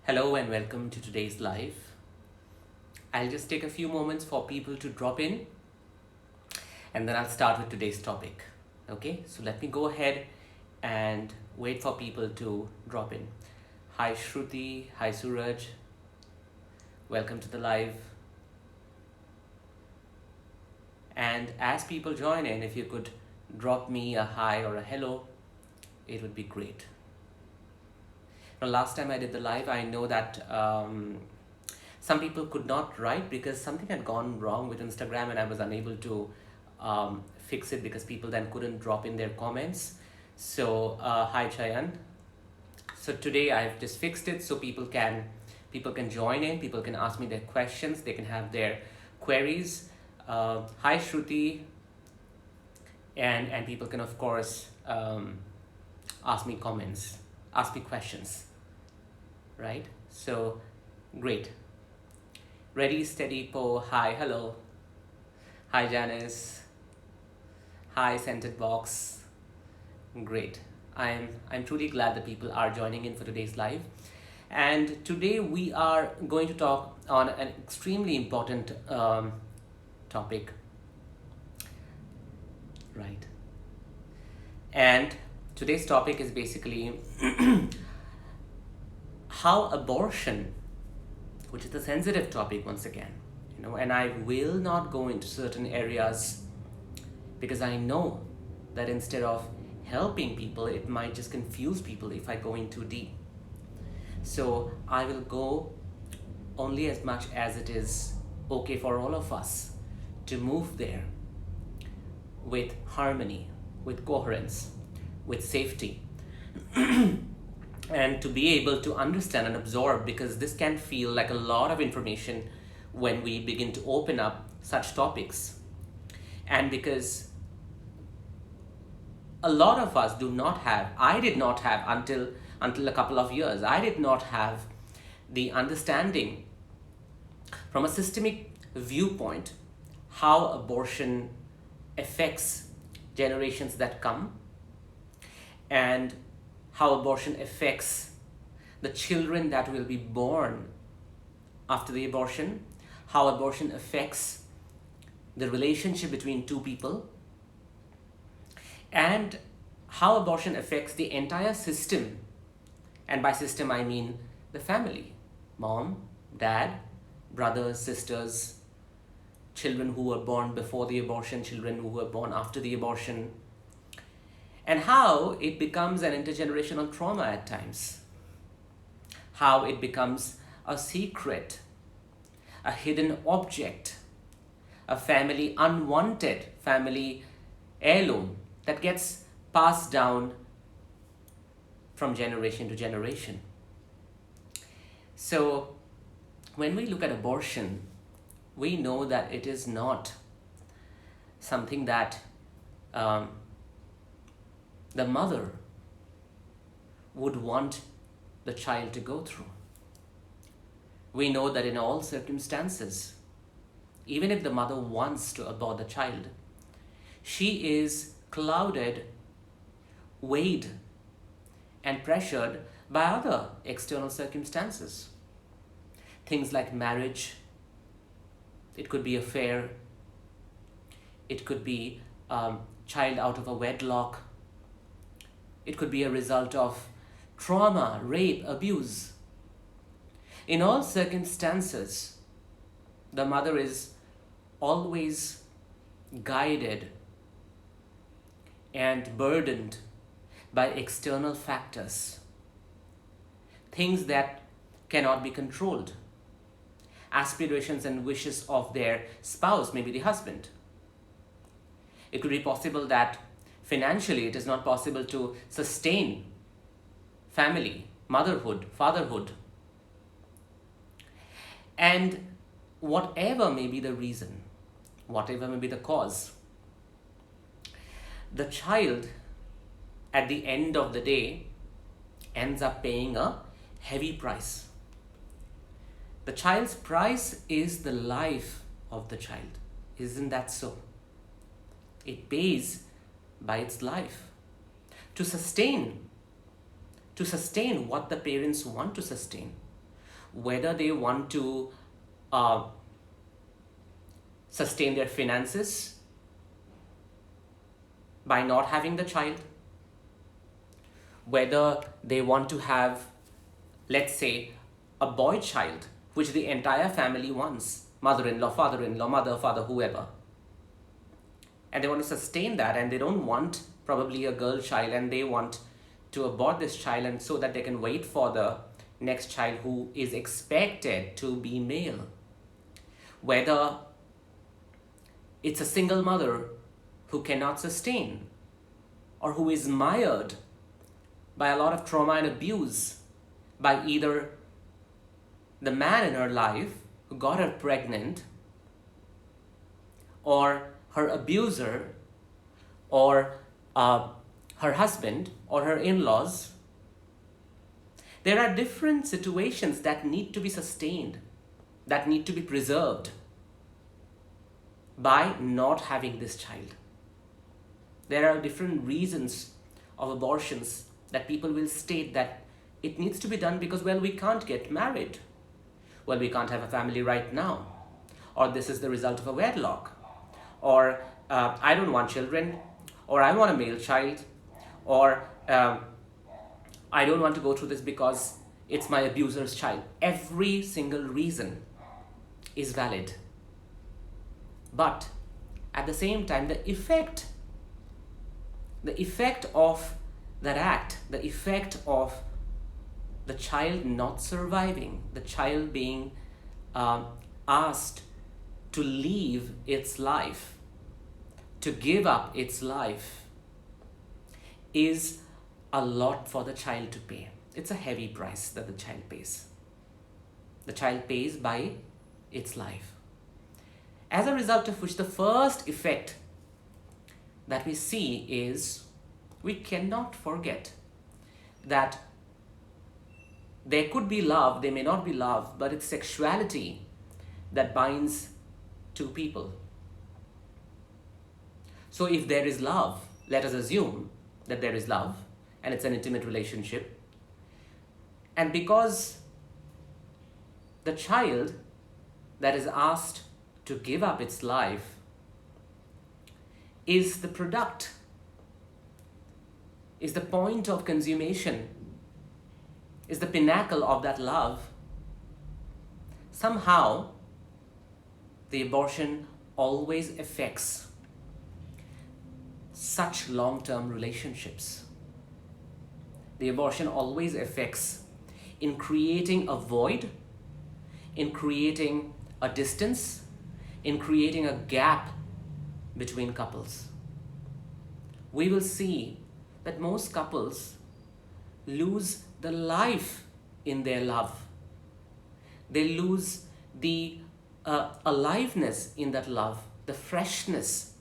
Hello and welcome to today's live. I'll just take a few moments for people to drop in and then I'll start with today's topic. Okay, so let me go ahead and wait for people to drop in. Hi Shruti, hi Suraj, welcome to the live. And as people join in, if you could drop me a hi or a hello, it would be great. Now, last time I did the live, I know that some people could not write because something had gone wrong with Instagram and I was unable to fix it because people then couldn't drop in their comments. So hi Chayan. So today I've just fixed it so people can join in, people can ask me their questions, they can have their queries. Hi Shruti, and people can of course ask me comments, ask me questions, right? So great. Ready, steady, po. Hi, hello. Hi, Janice. Hi, scented box. Great. I'm truly glad that people are joining in for today's live. And today we are going to talk on an extremely important topic, right? And today's topic is basically how abortion, which is a sensitive topic once again, and I will not go into certain areas because I know that instead of helping people, it might just confuse people if I go in too deep. So I will go only as much as it is okay for all of us to move there with harmony, with coherence, with safety. And to be able to understand and absorb, because this can feel like a lot of information when we begin to open up such topics. And because a lot of us do not have, I did not have until a couple of years, I did not have the understanding from a systemic viewpoint how abortion affects generations that come, and how abortion affects the children that will be born after the abortion, how abortion affects the relationship between two people, and how abortion affects the entire system. And by system, I mean the family, mom, dad, brothers, sisters, children who were born before the abortion, children who were born after the abortion, and how it becomes an intergenerational trauma at times, how it becomes a secret, a hidden object, a family unwanted family heirloom that gets passed down from generation to generation. So when we look at abortion, we know that it is not something that the mother would want the child to go through. We know that in all circumstances, even if the mother wants to abort the child, she is clouded, weighed, and pressured by other external circumstances. Things like marriage, it could be affair, it could be child out of a wedlock, it could be a result of trauma, rape, abuse. In all circumstances, the mother is always guided and burdened by external factors, things that cannot be controlled, aspirations and wishes of their spouse, maybe the husband. It could be possible that financially it is not possible to sustain family, motherhood, fatherhood. And whatever may be the reason, whatever may be the cause, the child at the end of the day ends up paying a heavy price. The child's price is the life of the child. Isn't that so? It pays by its life to sustain what the parents want to sustain, whether they want to uh, sustain their finances by not having the child, whether they want to have, let's say, a boy child, which the entire family wants, mother-in-law, father-in-law, mother, father, whoever. And they want to sustain that, and they don't want probably a girl child, and they want to abort this child, and so that they can wait for the next child who is expected to be male. Whether it's a single mother who cannot sustain, or who is mired by a lot of trauma and abuse by either the man in her life who got her pregnant, or her abuser, or her husband, or her in-laws. There are different situations that need to be sustained, that need to be preserved by not having this child. There are different reasons of abortions that people will state that it needs to be done because, well, we can't get married. Well, we can't have a family right now. Or this is the result of a wedlock. Or I don't want children. Or I want a male child. Or I don't want to go through this because it's my abuser's child. Every single reason is valid. But at the same time, the effect of that act, the effect of the child not surviving, the child being asked to leave its life, to give up its life, is a lot for the child to pay. It's a heavy price that the child pays. The child pays by its life. As a result of which, the first effect that we see is we cannot forget that there could be love, there may not be love, but it's sexuality that binds two people. So if there is love, let us assume that there is love and it's an intimate relationship. And because the child that is asked to give up its life is the product, is the point of consummation, is the pinnacle of that love, somehow the abortion always affects such long-term relationships. The abortion always affects in creating a void, in creating a distance, in creating a gap between couples. We will see that most couples lose the life in their love. They lose the aliveness in that love, the freshness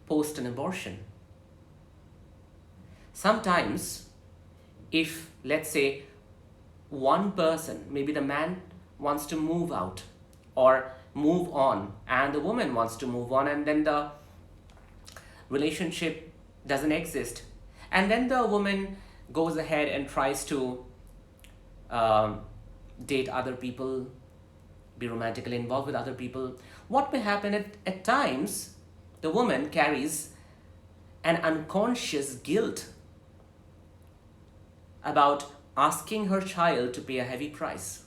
post an abortion. Sometimes, if, let's say, one person, maybe the man wants to move out or move on, and the woman wants to move on, and then the relationship doesn't exist, and then the woman goes ahead and tries to date other people, be romantically involved with other people. What may happen at times, the woman carries an unconscious guilt about asking her child to pay a heavy price.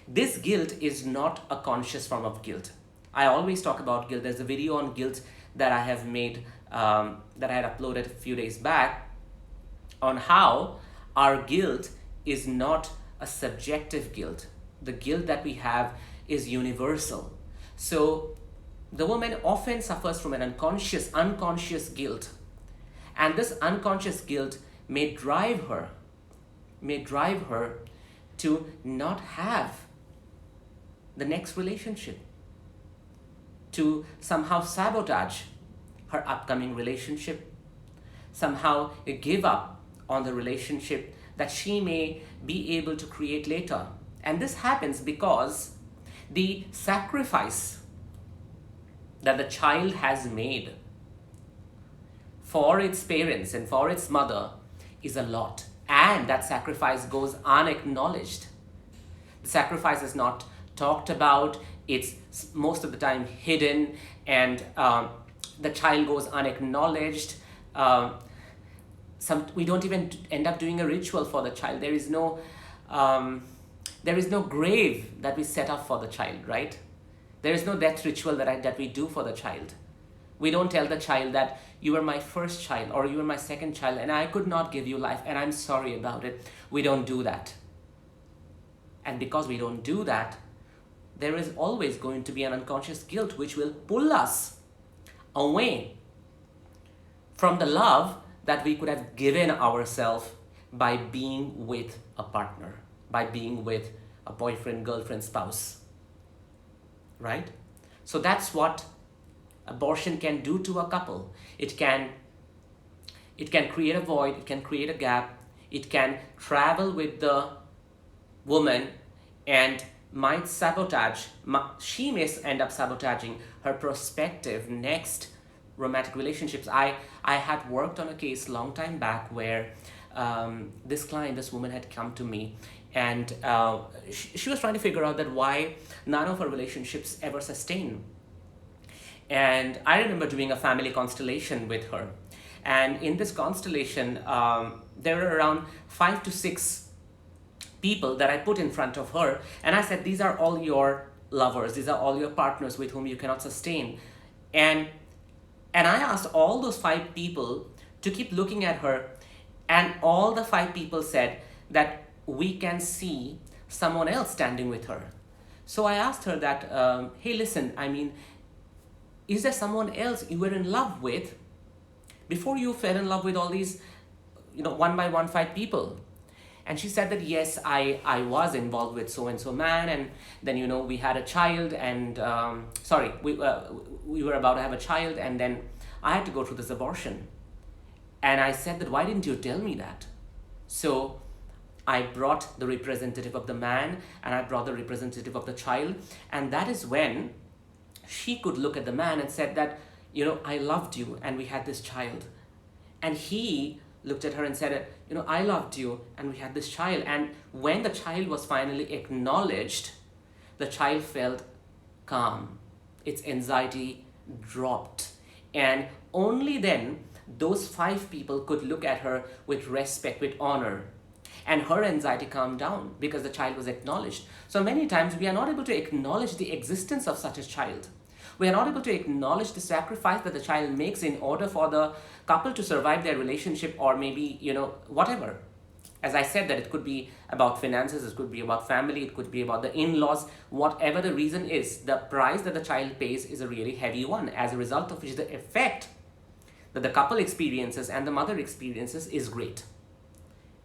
This guilt is not a conscious form of guilt. I always talk about guilt. There's a video on guilt that I have made, that I had uploaded a few days back, on how our guilt is not a subjective guilt. The guilt that we have is universal. So the woman often suffers from an unconscious guilt. And this unconscious guilt may drive her to not have the next relationship, to somehow sabotage her upcoming relationship, somehow give up on the relationship that she may be able to create later. And this happens because the sacrifice that the child has made for its parents and for its mother is a lot. And that sacrifice goes unacknowledged. The sacrifice is not talked about. It's most of the time hidden, and the child goes unacknowledged. We don't even end up doing a ritual for the child. There is no grave that we set up for the child, right? There is no death ritual that we do for the child. We don't tell the child that you were my first child or you were my second child and I could not give you life and I'm sorry about it. We don't do that. And because we don't do that, there is always going to be an unconscious guilt which will pull us away from the love that we could have given ourselves by being with a partner, by being with a boyfriend, girlfriend, spouse. Right? So that's what abortion can do to a couple. It can create a void, it can create a gap, it can travel with the woman and might sabotage, she may end up sabotaging her prospective next romantic relationships. I had worked on a case long time back where this woman had come to me, and she was trying to figure out that why none of her relationships ever sustain. And I remember doing a family constellation with her. And in this constellation, there were around 5 to 6 people that I put in front of her. And I said, these are all your lovers. These are all your partners with whom you cannot sustain. And I asked all those 5 people to keep looking at her. And all the 5 people said that we can see someone else standing with her. So I asked her that, hey, listen, I mean, is there someone else you were in love with before you fell in love with all these, one by one 5 people? And she said that, yes, I was involved with so-and-so man, and then, we had a child, and, we were about to have a child, and then I had to go through this abortion. And I said that, why didn't you tell me that? So I brought the representative of the man, and I brought the representative of the child, and that is when she could look at the man and said that, I loved you, and we had this child. And he looked at her and said, I loved you, and we had this child. And when the child was finally acknowledged, the child felt calm. Its anxiety dropped. And only then, those 5 people could look at her with respect, with honor. And her anxiety calmed down because the child was acknowledged. So many times we are not able to acknowledge the existence of such a child. We are not able to acknowledge the sacrifice that the child makes in order for the couple to survive their relationship, or maybe, whatever. As I said, that it could be about finances, it could be about family, it could be about the in-laws. Whatever the reason is, the price that the child pays is a really heavy one, as a result of which the effect that the couple experiences and the mother experiences is great.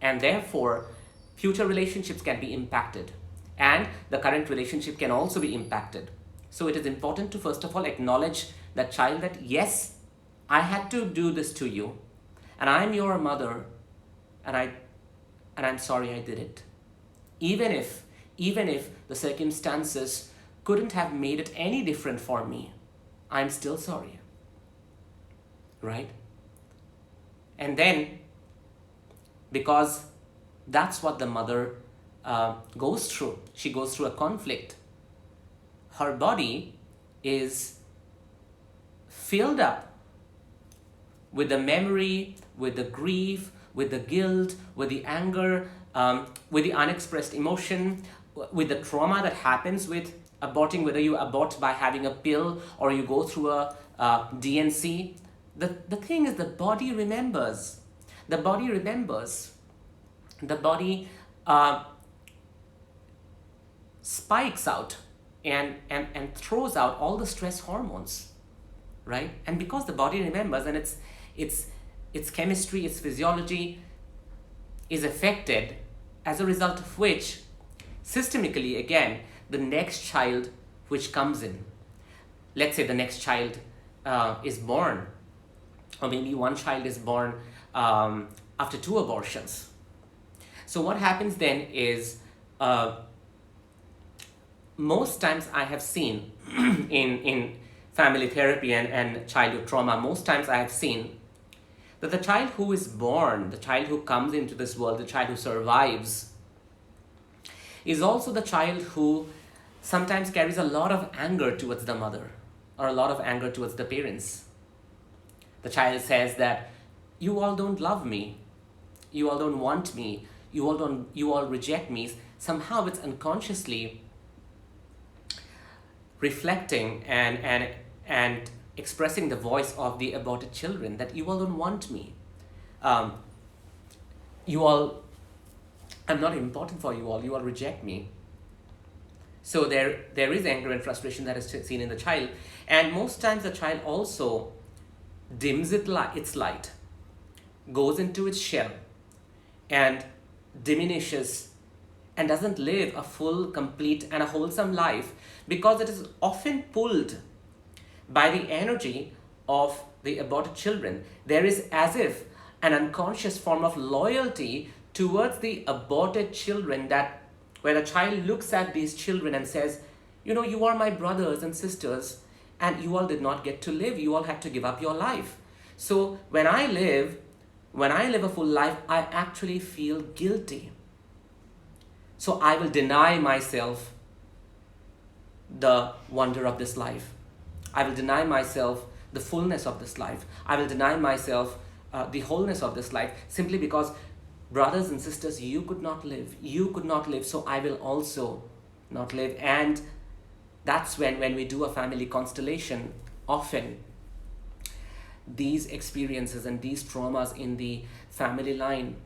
And therefore, future relationships can be impacted, and the current relationship can also be impacted. So it is important to first of all acknowledge that child that, yes, I had to do this to you, and I'm your mother, and I'm sorry I did it. Even if the circumstances couldn't have made it any different for me, I'm still sorry. Right? And then, because that's what the mother goes through. She goes through a conflict. Her body is filled up with the memory, with the grief, with the guilt, with the anger, with the unexpressed emotion, with the trauma that happens with aborting, whether you abort by having a pill or you go through a DNC. The thing is, the body remembers. The body remembers. The body spikes out and throws out all the stress hormones, right? And because the body remembers, and its chemistry, its physiology is affected, as a result of which, systemically, again, the next child which comes in, let's say the next child is born, or maybe one child is born after 2 abortions. So what happens then is, most times I have seen in family therapy and childhood trauma, most times I have seen that the child who is born, the child who comes into this world, the child who survives, is also the child who sometimes carries a lot of anger towards the mother or a lot of anger towards the parents. The child says that you all don't love me, you all don't want me, you all reject me. Somehow it's unconsciously reflecting and expressing the voice of the aborted children that you all don't want me. Um, you all, I'm not important for you all reject me. So there is anger and frustration that is seen in the child, and most times the child also dims its light, goes into its shell, and diminishes and doesn't live a full, complete, and a wholesome life because it is often pulled by the energy of the aborted children. There is as if an unconscious form of loyalty towards the aborted children, that where the child looks at these children and says, you know, you are my brothers and sisters, and you all did not get to live. You all had to give up your life. So when I live a full life, I actually feel guilty. So I will deny myself the wonder of this life. I will deny myself the fullness of this life. I will deny myself the wholeness of this life, simply because, brothers and sisters, you could not live. You could not live, so I will also not live. And that's when we do a family constellation, often these experiences and these traumas in the family line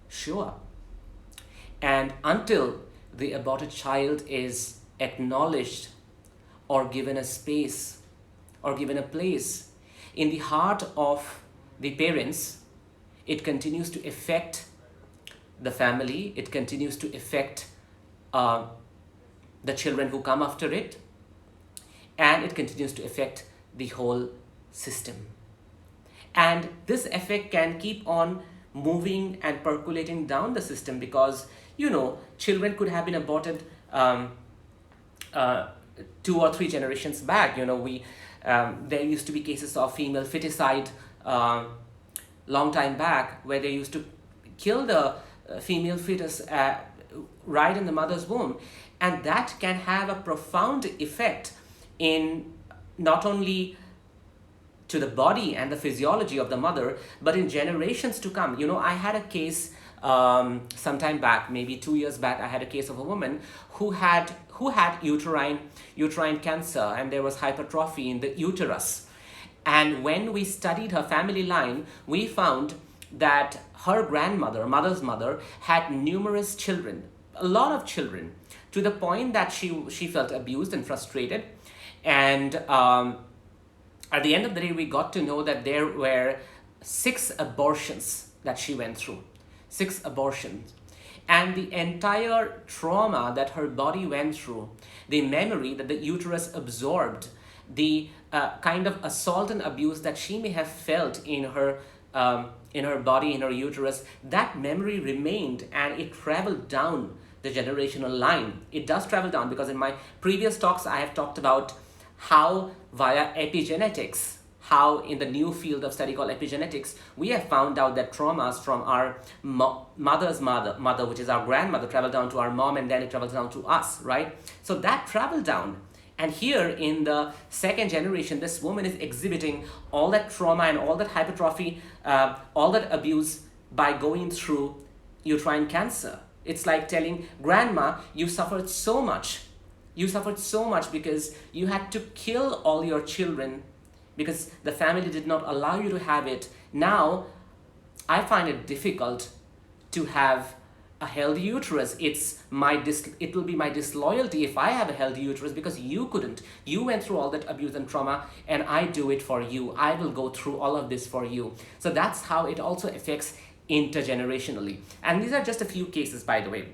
show up. And until the aborted child is acknowledged or given a space or given a place in the heart of the parents, it continues to affect the family, it continues to affect the children who come after it, and it continues to affect the whole system. And this effect can keep on moving and percolating down the system, because, you know, children could have been aborted 2 or 3 generations back. You know, there used to be cases of female feticide long time back, where they used to kill the female fetus right in the mother's womb, and that can have a profound effect in not only to the body and the physiology of the mother, but in generations to come. You know, I had a case some time back, maybe 2 years back. I had a case of a woman who had uterine cancer, and there was hypertrophy in the uterus. And when we studied her family line, we found that her mother's mother, had numerous children, a lot of children, to the point that she felt abused and frustrated. And at the end of the day, we got to know that there were 6 abortions that she went through. 6 abortions. And the entire trauma that her body went through, the memory that the uterus absorbed, the kind of assault and abuse that she may have felt in her body, in her uterus, that memory remained, and it traveled down the generational line. It does travel down, because in my previous talks I have talked about how via epigenetics, how in the new field of study called epigenetics, we have found out that traumas from our mother's mother, which is our grandmother, travel down to our mom, and then it travels down to us, right? So that traveled down. And here in the 2nd generation, this woman is exhibiting all that trauma and all that hypertrophy, all that abuse, by going through uterine cancer. It's like telling grandma, you suffered so much. You suffered so much because you had to kill all your children because the family did not allow you to have it. Now, I find it difficult to have a healthy uterus. It will be my disloyalty if I have a healthy uterus, because you couldn't. You went through all that abuse and trauma, and I do it for you. I will go through all of this for you. So that's how it also affects intergenerationally. And these are just a few cases, by the way.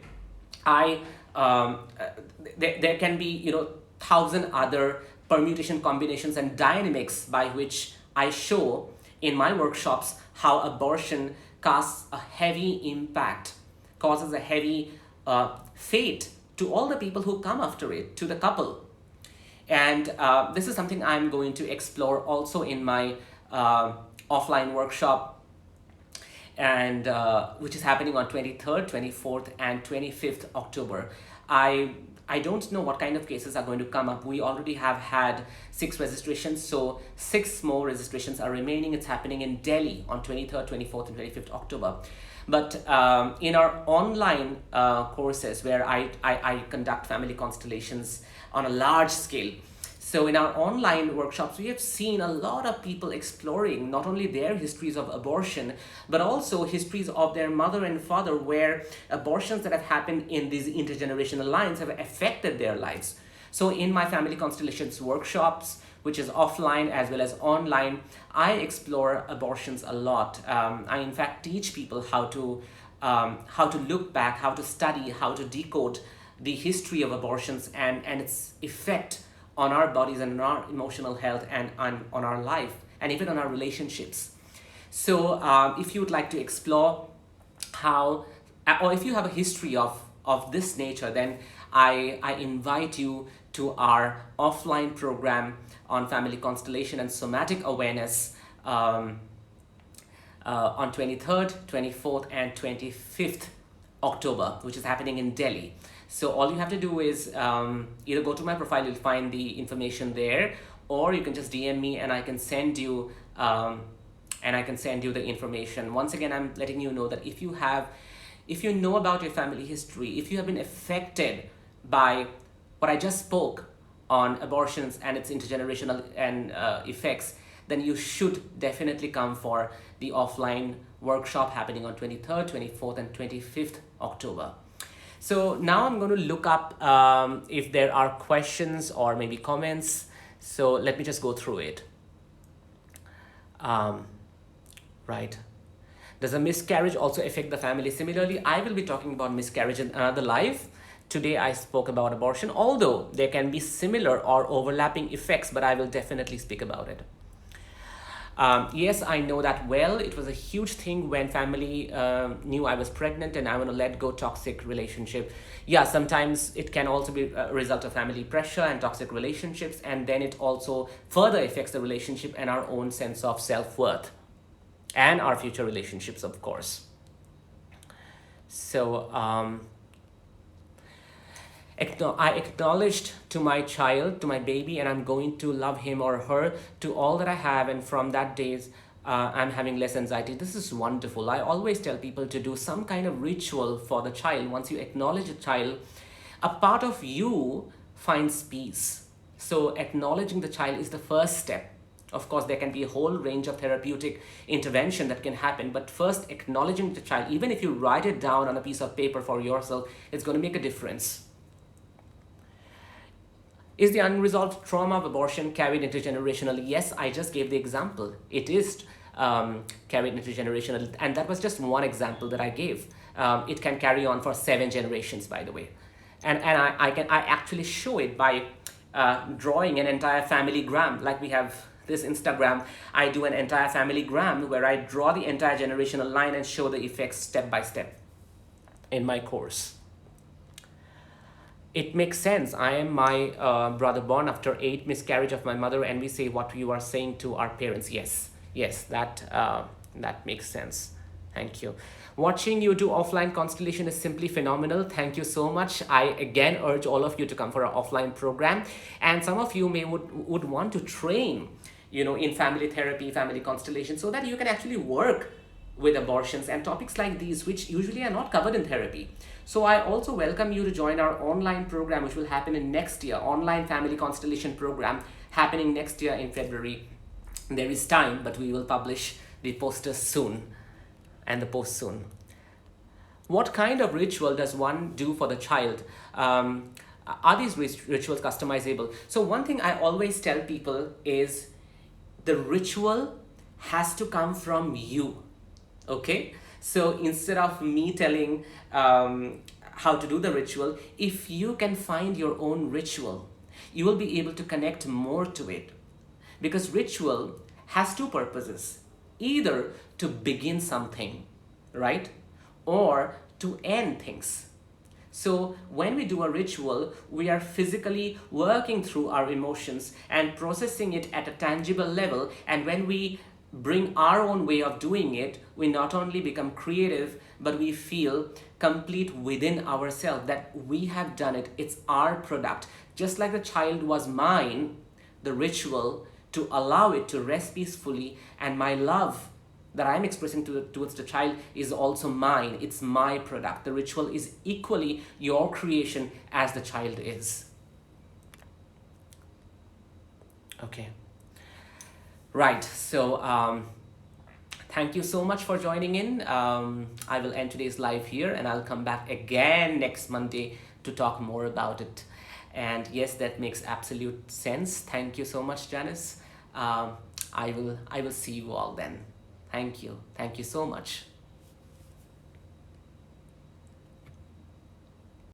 There can be, you know, 1,000 other permutation, combinations, and dynamics by which I show in my workshops how abortion casts a heavy impact, causes a heavy fate to all the people who come after it, to the couple. And this is something I'm going to explore also in my offline workshop. and which is happening on 23rd, 24th, and 25th October. I don't know what kind of cases are going to come up. We already have had 6 registrations, so 6 more registrations are remaining. It's happening in Delhi on 23rd, 24th, and 25th October. But in our online courses, where I conduct family constellations on a large scale, so in our online workshops, we have seen a lot of people exploring not only their histories of abortion, but also histories of their mother and father, where abortions that have happened in these intergenerational lines have affected their lives. So in my family constellations workshops, which is offline as well as online, I explore abortions a lot. I in fact teach people how to look back, how to study, how to decode the history of abortions and its effect on our bodies and on our emotional health and on our life and even on our relationships. So if you would like to explore how, or if you have a history of this nature, then I invite you to our offline program on family constellation and somatic awareness on 23rd, 24th, and 25th October, which is happening in Delhi. So all you have to do is either go to my profile, you'll find the information there, or you can just DM me and I can send you the information. Once again, I'm letting you know that if you know about your family history, if you have been affected by what I just spoke on abortions and its intergenerational and effects, then you should definitely come for the offline workshop happening on 23rd, 24th, and 25th October. So now I'm going to look up if there are questions or maybe comments. So let me just go through it. Right. Does a miscarriage also affect the family similarly? I will be talking about miscarriage in another live. Today I spoke about abortion, although there can be similar or overlapping effects, but I will definitely speak about it. Yes, I know that well. It was a huge thing when family knew I was pregnant and I want to let go toxic relationship. Yeah, sometimes it can also be a result of family pressure and toxic relationships, and then it also further affects the relationship and our own sense of self-worth and our future relationships, of course. So I acknowledged to my child, to my baby, and I'm going to love him or her to all that I have, and from that days I'm having less anxiety. This is wonderful. I always tell people to do some kind of ritual for the child. Once you acknowledge a child, a part of you finds peace. So acknowledging the child is the first step. Of course, there can be a whole range of therapeutic intervention that can happen, but first acknowledging the child, even if you write it down on a piece of paper for yourself, it's going to make a difference. Is the unresolved trauma of abortion carried intergenerationally? Yes, I just gave the example. It is carried intergenerationally, and that was just one example that I gave. It can carry on for 7 generations, by the way. And I actually show it by drawing an entire family gram. Like we have this Instagram, I do an entire family gram where I draw the entire generational line and show the effects step by step in my course. It makes sense. I am my brother born after 8 miscarriage of my mother, and we say what you are saying to our parents. Yes, that makes sense. Thank you. Watching you do offline constellation is simply phenomenal. Thank you so much. I again urge all of you to come for our offline program, and some of you would want to train, in family therapy, family constellation, so that you can actually work with abortions and topics like these, which usually are not covered in therapy. So I also welcome you to join our online program, which will happen in next year, online family constellation program happening next year in February. There is time, but we will publish the posters soon and the post soon. What kind of ritual does one do for the child? Are these rituals customizable? So one thing I always tell people is the ritual has to come from you. Okay, so instead of me telling how to do the ritual, if you can find your own ritual, you will be able to connect more to it. Because ritual has 2 purposes, either to begin something, right? Or to end things. So when we do a ritual, we are physically working through our emotions and processing it at a tangible level. And when we bring our own way of doing it, we not only become creative, but we feel complete within ourselves that we have done it. It's our product. Just like the child was mine, the ritual to allow it to rest peacefully, and my love that I'm expressing towards the child is also mine. It's my product. The ritual is equally your creation as the child is. Okay. Right. So thank you so much for joining in. I will end today's live here, and I'll come back again next Monday to talk more about it. And yes, that makes absolute sense. Thank you so much, Janice. I will see you all then. Thank you. Thank you so much.